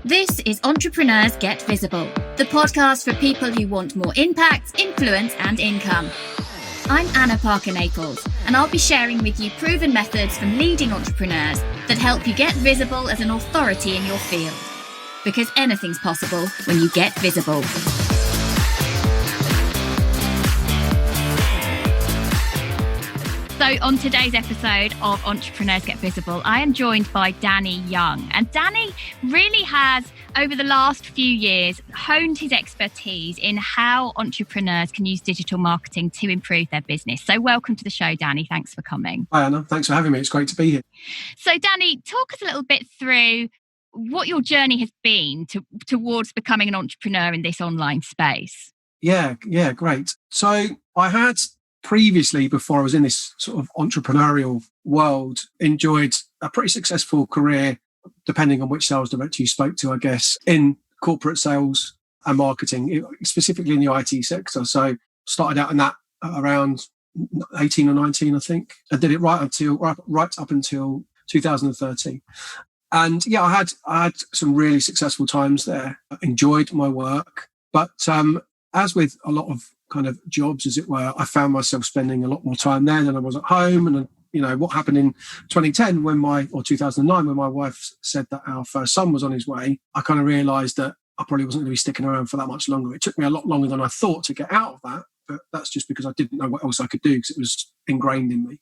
This is Entrepreneurs Get Visible, the podcast for people who want more impact, influence, and income. I'm Anna Parker-Naples, and I'll be sharing with you proven methods from leading entrepreneurs that help you get visible as an authority in your field. Because anything's possible when you get visible. So on today's episode of Entrepreneurs Get Visible, I am joined by Danny Young. And Danny really has, over the last few years, honed his expertise in how entrepreneurs can use digital marketing to improve their business. So welcome to the show, Danny. Thanks for coming. Hi, Anna. Thanks for having me. It's great to be here. So Danny, talk us a little bit through what your journey has been towards becoming an entrepreneur in this online space. Yeah, great. So I had previously, before I was in this sort of entrepreneurial world, enjoyed a pretty successful career, depending on which sales director you spoke to, I guess, in corporate sales and marketing, specifically in the IT sector. So started out in that around 18 or 19, I think. I did it right up until 2013. And yeah, I had some really successful times there. I enjoyed my work, but as with a lot of kind of jobs, as it were, I found myself spending a lot more time there than I was at home. And what happened in 2010 or 2009 when my wife said that our first son was on his way, I kind of realised that I probably wasn't going to be sticking around for that much longer. It took me a lot longer than I thought to get out of that, but that's just because I didn't know what else I could do because it was ingrained in me.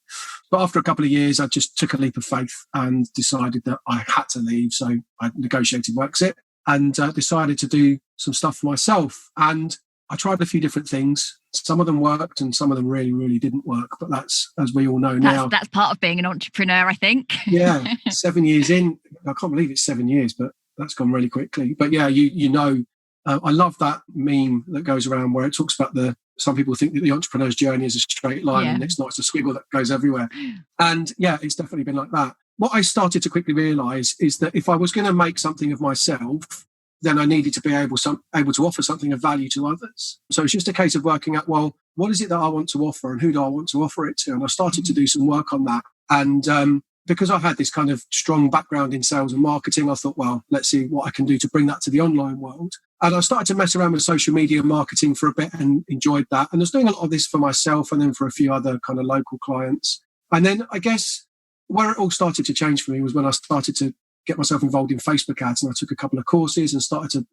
But after a couple of years, I just took a leap of faith and decided that I had to leave. So I negotiated my exit and decided to do some stuff for myself. And I tried a few different things. Some of them worked and some of them really, really didn't work. But that's, as we all know now. That's part of being an entrepreneur, I think. Yeah, 7 years in. I can't believe it's 7 years, but that's gone really quickly. But yeah, I love that meme that goes around where it talks about some people think that the entrepreneur's journey is a straight line and it's not, it's a squiggle that goes everywhere. And yeah, it's definitely been like that. What I started to quickly realise is that if I was going to make something of myself, then I needed to be able to offer something of value to others. So it's just a case of working out, well, what is it that I want to offer and who do I want to offer it to? And I started to do some work on that. And because I had this kind of strong background in sales and marketing, I thought, well, let's see what I can do to bring that to the online world. And I started to mess around with social media marketing for a bit and enjoyed that. And I was doing a lot of this for myself and then for a few other kind of local clients. And then I guess where it all started to change for me was when I started to get myself involved in Facebook ads, and I took a couple of courses and started to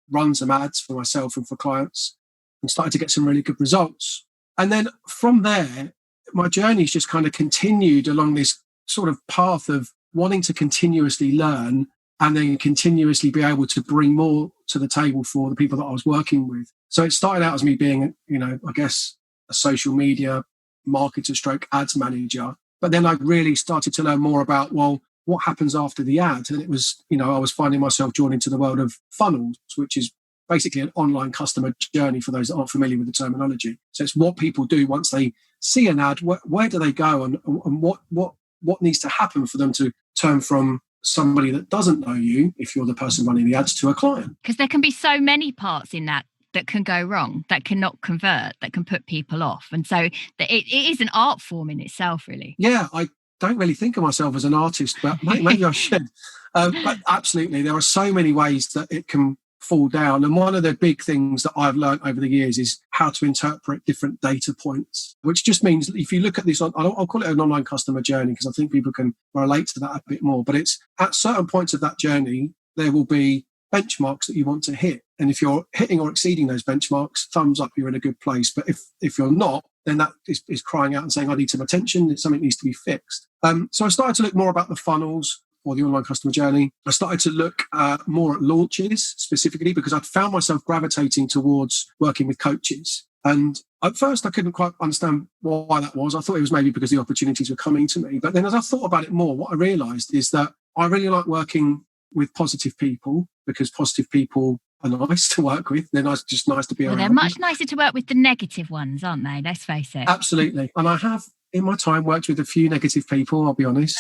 run some ads for myself and for clients and started to get some really good results. And then from there, my journey's just kind of continued along this sort of path of wanting to continuously learn and then continuously be able to bring more to the table for the people that I was working with. So it started out as me being, I guess, a social media marketer stroke ads manager. But then I really started to learn more about, well, what happens after the ad? And it was, I was finding myself drawn into the world of funnels, which is basically an online customer journey for those that aren't familiar with the terminology. So it's what people do once they see an ad, where do they go and what needs to happen for them to turn from somebody that doesn't know you, if you're the person running the ads, to a client. Because there can be so many parts in that can go wrong, that cannot convert, that can put people off. And so it is an art form in itself, really. Yeah, I don't really think of myself as an artist, but maybe I should. But absolutely, there are so many ways that it can fall down. And one of the big things that I've learned over the years is how to interpret different data points, which just means that if you look at this, I'll call it an online customer journey because I think people can relate to that a bit more. But it's at certain points of that journey, there will be benchmarks that you want to hit. And if you're hitting or exceeding those benchmarks, thumbs up, you're in a good place. But if you're not, then that is crying out and saying, I need some attention, something needs to be fixed. So I started to look more about the funnels or the online customer journey. I started to look more at launches specifically because I'd found myself gravitating towards working with coaches. And at first, I couldn't quite understand why that was. I thought it was maybe because the opportunities were coming to me. But then as I thought about it more, what I realised is that I really like working with positive people because positive people are nice to work with. They're just nice to be around. They're much nicer to work with the negative ones, aren't they? Let's face it. Absolutely. And I have, in my time, worked with a few negative people, I'll be honest.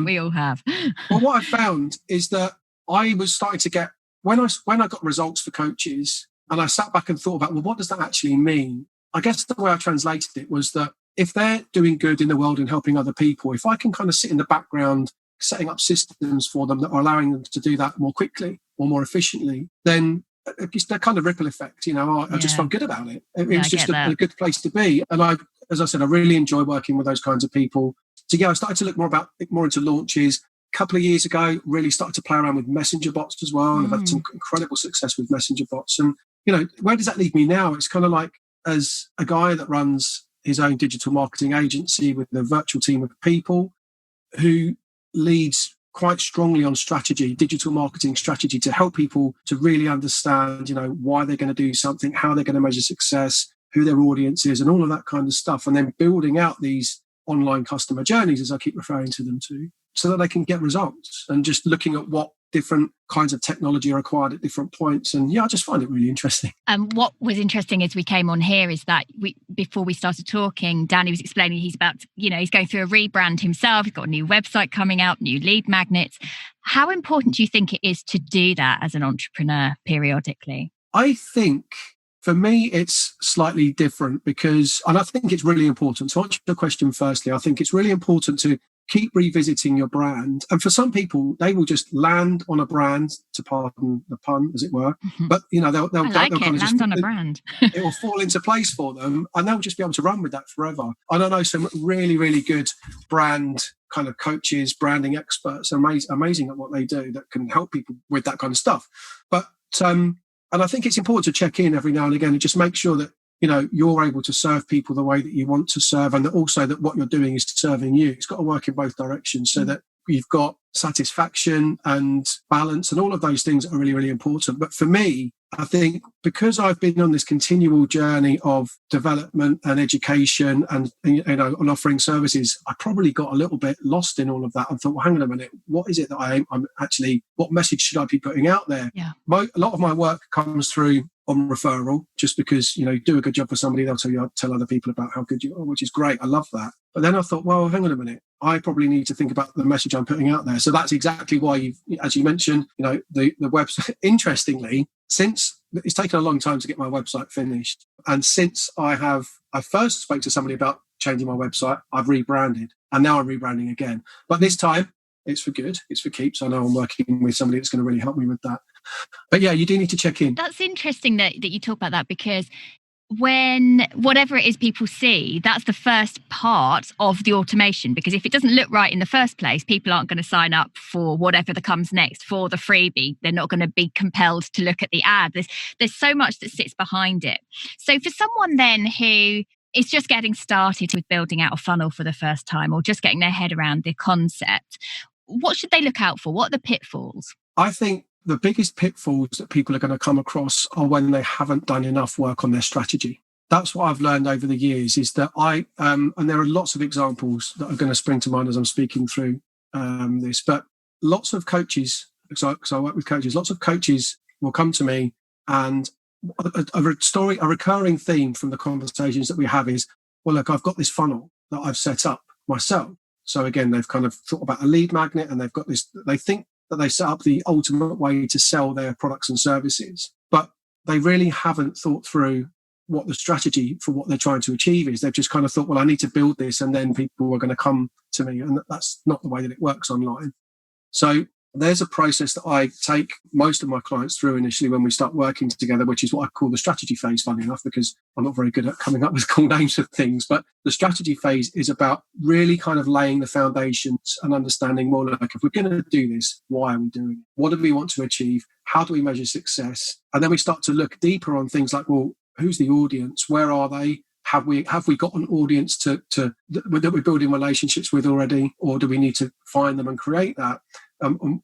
We all have. But what I found is that I was starting to get, when I got results for coaches and I sat back and thought about, well, what does that actually mean? I guess the way I translated it was that if they're doing good in the world and helping other people, if I can kind of sit in the background setting up systems for them that are allowing them to do that more quickly, or more efficiently, then it's that kind of ripple effect. I just felt good about it. It was just a good place to be. And as I said, I really enjoy working with those kinds of people. So I started to look more into launches. A couple of years ago, really started to play around with messenger bots as well. And I've had some incredible success with messenger bots. And, where does that leave me now? It's kind of like, as a guy that runs his own digital marketing agency with a virtual team of people, who leads quite strongly on strategy, digital marketing strategy, to help people to really understand, why they're going to do something, how they're going to measure success, who their audience is, and all of that kind of stuff. And then building out these online customer journeys, as I keep referring to them to, so that they can get results, and just looking at what different kinds of technology are required at different points. And I just find it really interesting. And what was interesting as we came on here is that before we started talking, Danny was explaining he's about to, he's going through a rebrand himself. He's got a new website coming out, new lead magnets. How important do you think it is to do that as an entrepreneur periodically? I think for me, it's slightly different and I think it's really important. To answer your question firstly, I think it's really important to keep revisiting your brand. And for some people, they will just land on a brand, to pardon the pun, as it were. Mm-hmm. But, they'll kind of land on a brand. It will fall into place for them, and they'll just be able to run with that forever. And I know some really, really good brand kind of coaches, branding experts, amazing at what they do, that can help people with that kind of stuff. But, and I think it's important to check in every now and again and just make sure that, you're able to serve people the way that you want to serve, and that also that what you're doing is serving you. It's got to work in both directions, so that you've got satisfaction and balance, and all of those things are really, really important. But for me, I think because I've been on this continual journey of development and education and on offering services, I probably got a little bit lost in all of that and thought, well, hang on a minute, what is it that I'm actually, what message should I be putting out there? Yeah. A lot of my work comes through on referral, just because, do a good job for somebody, they'll tell other people about how good you are, which is great. I love that. But then I thought, well, hang on a minute, I probably need to think about the message I'm putting out there. So that's exactly why as you mentioned, the website, interestingly, since it's taken a long time to get my website finished. And since I first spoke to somebody about changing my website, I've rebranded, and now I'm rebranding again. But this time it's for good. It's for keeps. I know I'm working with somebody that's going to really help me with that. But yeah, you do need to check in. That's interesting that you talk about that, because when whatever it is people see, that's the first part of the automation. Because if it doesn't look right in the first place, people aren't going to sign up for whatever that comes next, for the freebie. They're not going to be compelled to look at the ad. There's so much that sits behind it. So for someone then who is just getting started with building out a funnel for the first time, or just getting their head around the concept, what should they look out for? What are the pitfalls? I think the biggest pitfalls that people are going to come across are when they haven't done enough work on their strategy. That's what I've learned over the years, is that and there are lots of examples that are going to spring to mind as I'm speaking through this, but lots of coaches, because I work with coaches, lots of coaches will come to me, and a recurring theme from the conversations that we have is, well, look, I've got this funnel that I've set up myself. So again, they've kind of thought about a lead magnet, and they've got this, they think that they set up the ultimate way to sell their products and services, but they really haven't thought through what the strategy for what they're trying to achieve is. They've just kind of thought, well, I need to build this and then people are going to come to me. And that's not the way that it works online. So there's a process that I take most of my clients through initially when we start working together, which is what I call the strategy phase, funny enough, because I'm not very good at coming up with cool names of things. But the strategy phase is about really kind of laying the foundations and understanding, well, look, if we're going to do this, why are we doing it? What do we want to achieve? How do we measure success? And then we start to look deeper on things like, well, who's the audience? Where are they? Have we got an audience that we're building relationships with already, or do we need to find them and create that?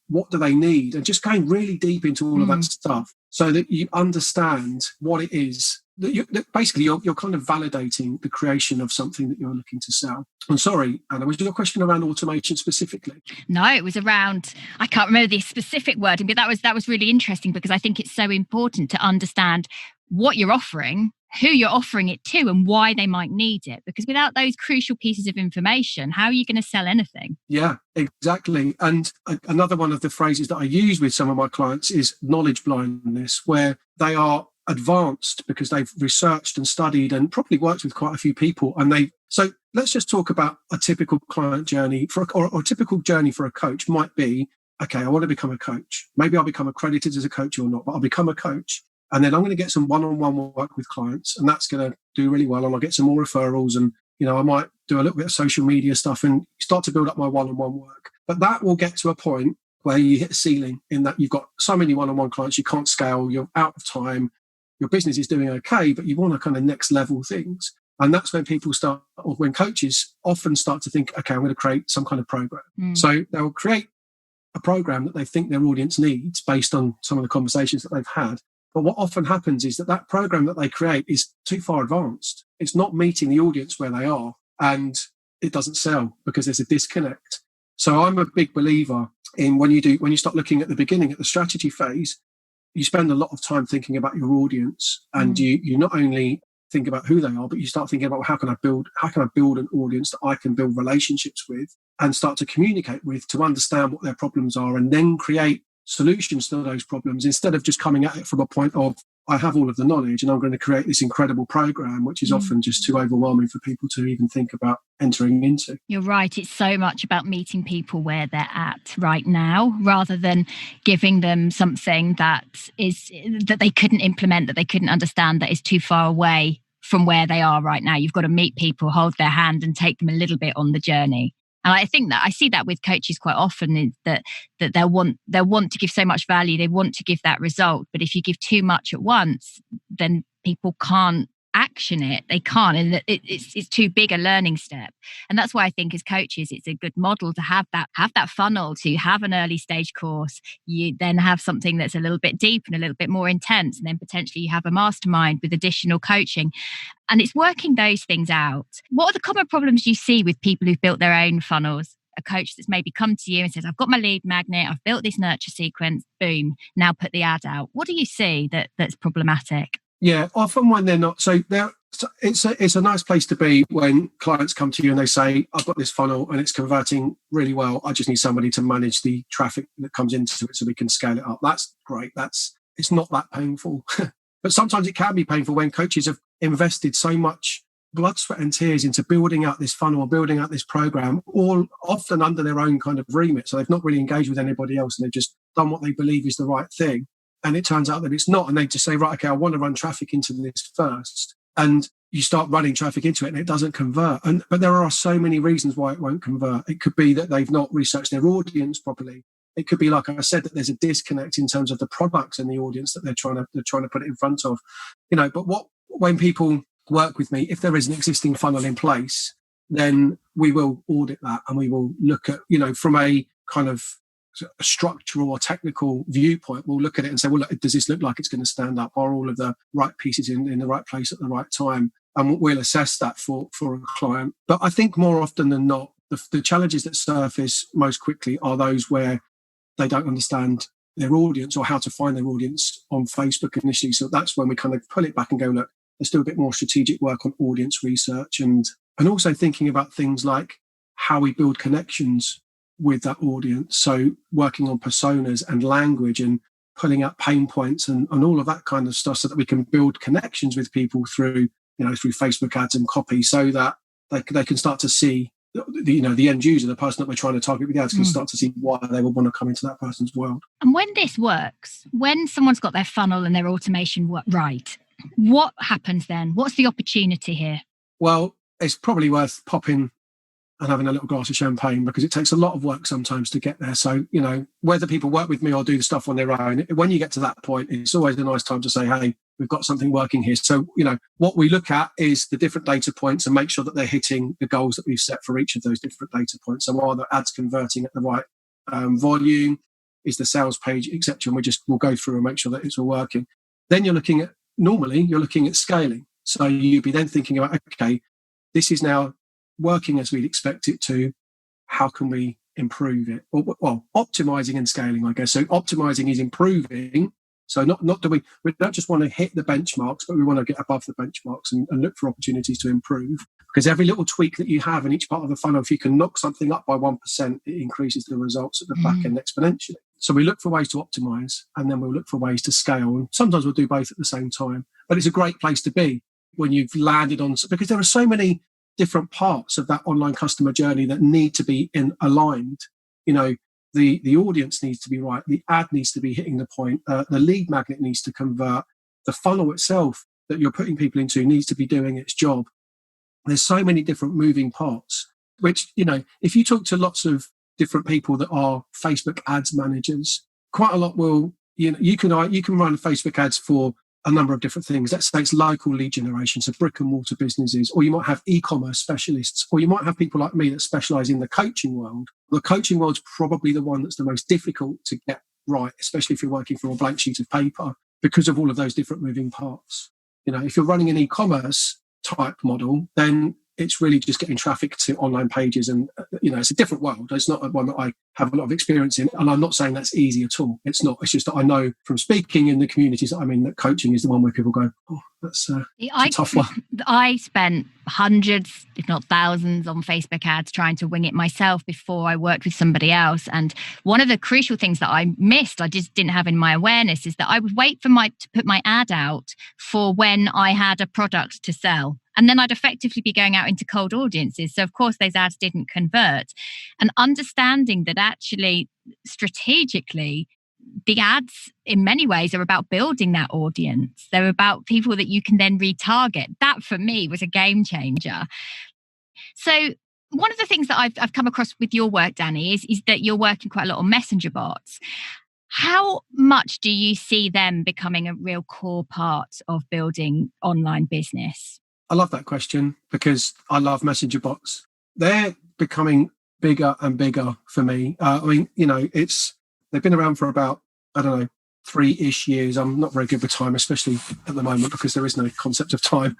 What do they need? And just going really deep into all of that stuff, so that you understand what it is that basically you're kind of validating the creation of something that you're looking to sell. I'm sorry, Anna, was your question around automation specifically? No, it was around, I can't remember the specific wording, but that was really interesting, because I think it's so important to understand what you're offering, who you're offering it to, and why they might need it. Because without those crucial pieces of information, how are you going to sell anything? Yeah, exactly. And another one of the phrases that I use with some of my clients is knowledge blindness, where they are advanced because they've researched and studied and probably worked with quite a few people. So let's just talk about a typical client journey or a typical journey for a coach might be, okay, I want to become a coach. Maybe I'll become accredited as a coach or not, but I'll become a coach. And then I'm going to get some one-on-one work with clients, and that's going to do really well. And I'll get some more referrals, and, I might do a little bit of social media stuff and start to build up my one-on-one work. But that will get to a point where you hit a ceiling in that you've got so many one-on-one clients, you can't scale, you're out of time, your business is doing okay, but you want to kind of next level things. And that's when people start, or when coaches often start to think, okay, I'm going to create some kind of program. So they'll create a program that they think their audience needs based on some of the conversations that they've had. But what often happens is that program that they create is too far advanced. It's not meeting the audience where they are, and it doesn't sell because there's a disconnect. So I'm a big believer in when you start looking at the beginning, at the strategy phase, you spend a lot of time thinking about your audience, and you not only think about who they are, but you start thinking about, well, how can I build an audience that I can build relationships with and start to communicate with, to understand what their problems are, and then create solutions to those problems, instead of just coming at it from a point of, I have all of the knowledge and I'm going to create this incredible program, which is often just too overwhelming for people to even think about entering into. You're right. It's so much about meeting people where they're at right now, rather than giving them something that they couldn't implement, that they couldn't understand, that is too far away from where they are right now. You've got to meet people, hold their hand, and take them a little bit on the journey. And I think that I see that with coaches quite often, is that they'll want to give so much value, they want to give that result. But if you give too much at once, then people can't action it. They can't, and it's too big a learning step. And that's why I think as coaches, it's a good model to have that funnel, to have an early stage course. You then have something that's a little bit deep and a little bit more intense, and then potentially you have a mastermind with additional coaching. And it's working those things out. What are the common problems you see with people who've built their own funnels? A coach that's maybe come to you and says, I've got my lead magnet, I've built this nurture sequence, boom, now put the ad out. What do you see that's problematic? Yeah, often when they're not, it's a nice place to be when clients come to you and they say, I've got this funnel and it's converting really well. I just need somebody to manage the traffic that comes into it so we can scale it up. That's great. It's not that painful. But sometimes it can be painful when coaches have invested so much blood, sweat and tears into building out this funnel or building out this program, all often under their own kind of remit. So they've not really engaged with anybody else, and they've just done what they believe is the right thing. And it turns out that it's not. And they just say, right, okay, I want to run traffic into this first. And you start running traffic into it and it doesn't convert. But there are so many reasons why it won't convert. It could be that they've not researched their audience properly. It could be, like I said, that there's a disconnect in terms of the products and the audience that they're trying to put it in front of. But when people work with me, if there is an existing funnel in place, then we will audit that and we will look at, from a kind of a structural or technical viewpoint, we'll look at it and say, well, look, does this look like it's going to stand up? Are all of the right pieces in the right place at the right time? And we'll assess that for a client. But I think more often than not, the challenges that surface most quickly are those where they don't understand their audience or how to find their audience on Facebook initially. So that's when we kind of pull it back and go, look, let's do a bit more strategic work on audience research and also thinking about things like how we build connections with that audience. So working on personas and language and pulling out pain points and all of that kind of stuff so that we can build connections with people through Facebook ads and copy, so that they can start to see the end user, the person that we're trying to target with the ads, can start to see why they would want to come into that person's world. And when this works, when someone's got their funnel and their automation right, what happens then? What's the opportunity here? Well, it's probably worth popping and having a little glass of champagne, because it takes a lot of work sometimes to get there. So, whether people work with me or do the stuff on their own, when you get to that point, it's always a nice time to say, hey, we've got something working here. So, what we look at is the different data points and make sure that they're hitting the goals that we've set for each of those different data points. So are the ads converting at the right volume? Is the sales page, etc.? And we'll go through and make sure that it's all working. Then you're looking at scaling. So you'd be then thinking about, okay, this is now working as we'd expect it to. How can we improve it? Well, optimizing and scaling, I guess. So optimizing is improving. So we don't just want to hit the benchmarks, but we want to get above the benchmarks and look for opportunities to improve. Because every little tweak that you have in each part of the funnel, if you can knock something up by 1%, it increases the results at the back end exponentially. So we look for ways to optimize, and then we'll look for ways to scale. And sometimes we'll do both at the same time. But it's a great place to be when you've landed on, because there are so many different parts of that online customer journey that need to be aligned. the audience needs to be right, the ad needs to be hitting the point, the lead magnet needs to convert, the funnel itself that you're putting people into needs to be doing its job. There's so many different moving parts, which, if you talk to lots of different people that are Facebook ads managers, quite a lot will, you can run Facebook ads for a number of different things. Let's say it's local lead generation, so brick and mortar businesses, or you might have e-commerce specialists, or you might have people like me that specialize in the coaching world. The coaching world's probably the one that's the most difficult to get right, especially if you're working from a blank sheet of paper, because of all of those different moving parts. If you're running an e-commerce type model, then it's really just getting traffic to online pages, and it's a different world. It's not one that I have a lot of experience in, and I'm not saying that's easy at all. It's not. It's just that I know from speaking in the communities that I'm in that coaching is the one where people go, oh, that's a tough one. I spent hundreds, if not thousands, on Facebook ads trying to wing it myself before I worked with somebody else. And one of the crucial things that I missed, I just didn't have in my awareness, is that I would wait to put my ad out for when I had a product to sell. And then I'd effectively be going out into cold audiences. So, of course, those ads didn't convert. And understanding that actually, strategically, the ads in many ways are about building that audience. They're about people that you can then retarget. That, for me, was a game changer. So one of the things that I've come across with your work, Danny, is that you're working quite a lot on messenger bots. How much do you see them becoming a real core part of building online business? I love that question because I love messenger bots. They're becoming bigger and bigger for me. They've been around for about, 3-ish years. I'm not very good with time, especially at the moment, because there is no concept of time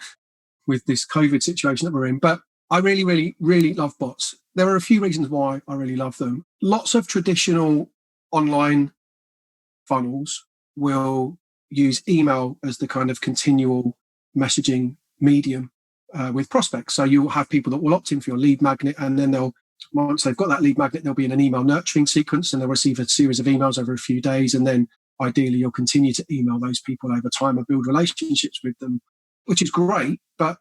with this COVID situation that we're in. But I really, really, really love bots. There are a few reasons why I really love them. Lots of traditional online funnels will use email as the kind of continual messaging medium with prospects. So you'll have people that will opt in for your lead magnet, and then once they've got that lead magnet, they'll be in an email nurturing sequence, and they'll receive a series of emails over a few days. And then ideally you'll continue to email those people over time and build relationships with them, which is great. But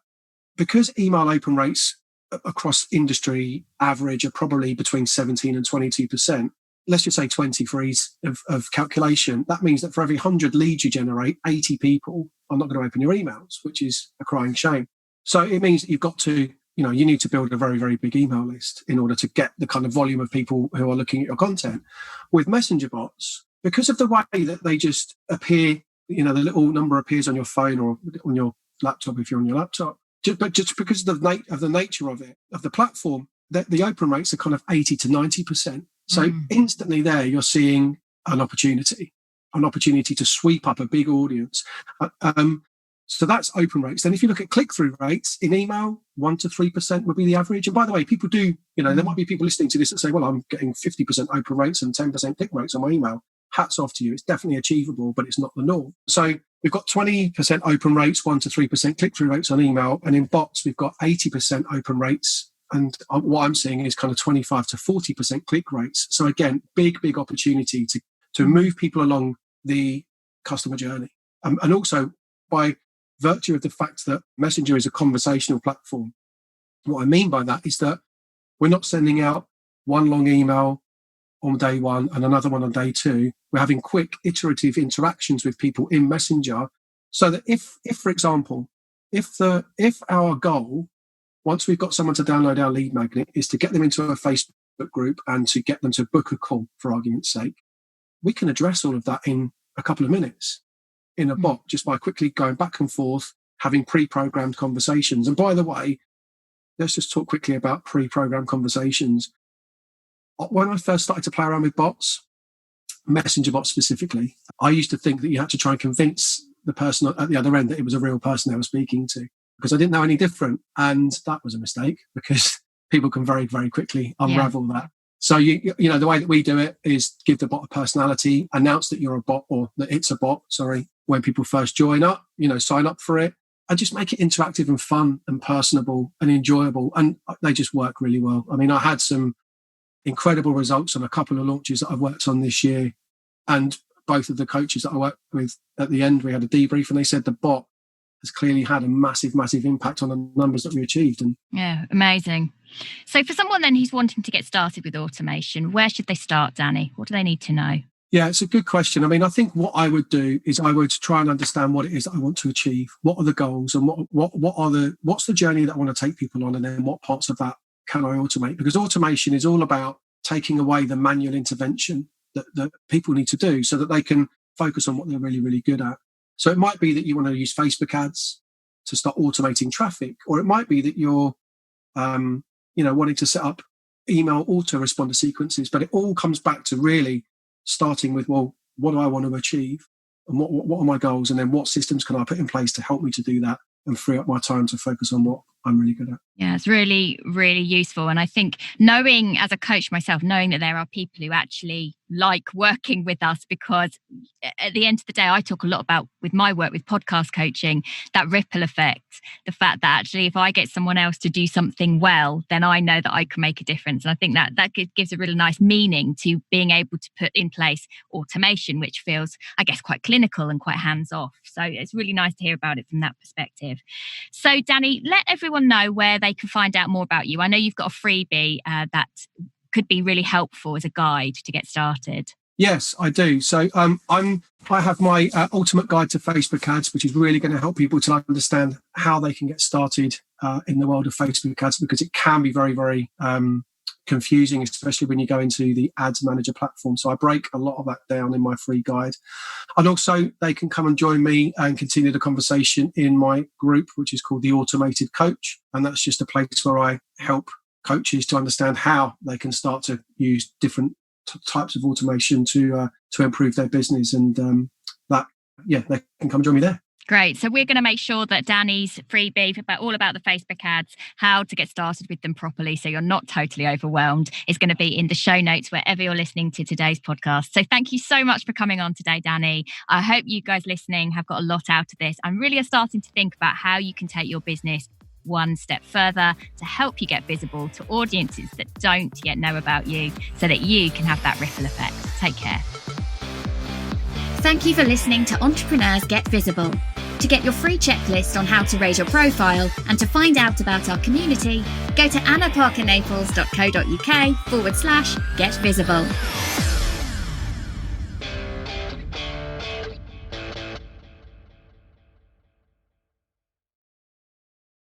because email open rates across industry average are probably between 17 and 22%, let's just say 20 for ease of calculation, that means that for every 100 leads you generate, 80 people are not going to open your emails, which is a crying shame. So it means that you've got to, you need to build a very, very big email list in order to get the kind of volume of people who are looking at your content. With messenger bots, because of the way that they just appear, the little number appears on your phone or on your laptop if you're on your laptop, but just because of the nature of it, of the platform, the open rates are kind of 80 to 90%. So instantly there, you're seeing an opportunity to sweep up a big audience. So that's open rates. Then if you look at click-through rates in email, 1 to 3% would be the average. And by the way, people do, there might be people listening to this that say, well, I'm getting 50% open rates and 10% click rates on my email. Hats off to you. It's definitely achievable, but it's not the norm. So we've got 20% open rates, 1 to 3% click-through rates on email. And in bots, we've got 80% open rates. And what I'm seeing is kind of 25 to 40% click rates. So again, big opportunity to move people along the customer journey. And also by virtue of the fact that Messenger is a conversational platform, what I mean by that is that we're not sending out one long email on day one and another one on day two. We're having quick iterative interactions with people in Messenger, so that if for example, if our goal, once we've got someone to download our lead magnet, is to get them into a Facebook group and to get them to book a call, for argument's sake, we can address all of that in a couple of minutes in a bot, just by quickly going back and forth, having pre-programmed conversations. And by the way, let's just talk quickly about pre-programmed conversations. When I first started to play around with bots, messenger bots specifically, I used to think that you had to try and convince the person at the other end that it was a real person they were speaking to, because I didn't know any different. And that was a mistake, because people can very, very quickly unravel that. So, the way that we do it is give the bot a personality, announce that you're a bot, or that it's a bot, when people first join up, sign up for it, and just make it interactive and fun and personable and enjoyable. And they just work really well. I mean, I had some incredible results on a couple of launches that I've worked on this year. And both of the coaches that I worked with at the end, we had a debrief, and they said the bot has clearly had a massive impact on the numbers that we achieved. And yeah, amazing. So for someone then who's wanting to get started with automation, where should they start, Danny? What do they need to know? Yeah, it's a good question. I mean, I think what I would do is I would try and understand what it is that I want to achieve. What are the goals, and what's the journey that I want to take people on, and then what parts of that can I automate? Because automation is all about taking away the manual intervention that people need to do so that they can focus on what they're really, really good at. So it might be that you want to use Facebook ads to start automating traffic, or it might be that you're, wanting to set up email autoresponder sequences. But it all comes back to really starting with, well, what do I want to achieve, and what are my goals, and then what systems can I put in place to help me to do that and free up my time to focus on what I'm really good at. Yeah, it's really, really useful. And I think knowing, as a coach myself, knowing that there are people who actually like working with us, because at the end of the day, I talk a lot about with my work with podcast coaching, that ripple effect, the fact that actually if I get someone else to do something well, then I know that I can make a difference. And I think that gives a really nice meaning to being able to put in place automation, which feels, I guess, quite clinical and quite hands-off. So it's really nice to hear about it from that perspective. So Danny, let everyone know where they can find out more about you. I know you've got a freebie that could be really helpful as a guide to get started. Yes, I do. So I have my ultimate guide to Facebook ads, which is really going to help people to understand how they can get started in the world of Facebook ads, because it can be very, very confusing, especially when you go into the ads manager platform. So I break a lot of that down in my free guide. And also they can come and join me and continue the conversation in my group, which is called The Automated Coach. And that's just a place where I help coaches to understand how they can start to use different types of automation to improve their business. And they can come join me there. Great. So we're going to make sure that Danny's freebie all about the Facebook ads, how to get started with them properly so you're not totally overwhelmed, is going to be in the show notes wherever you're listening to today's podcast. So thank you so much for coming on today, Danny. I hope you guys listening have got a lot out of this and really are starting to think about how you can take your business one step further to help you get visible to audiences that don't yet know about you, so that you can have that ripple effect. Take care. Thank you for listening to Entrepreneurs Get Visible. To get your free checklist on how to raise your profile and to find out about our community, go to annaparkernaples.co.uk/get visible.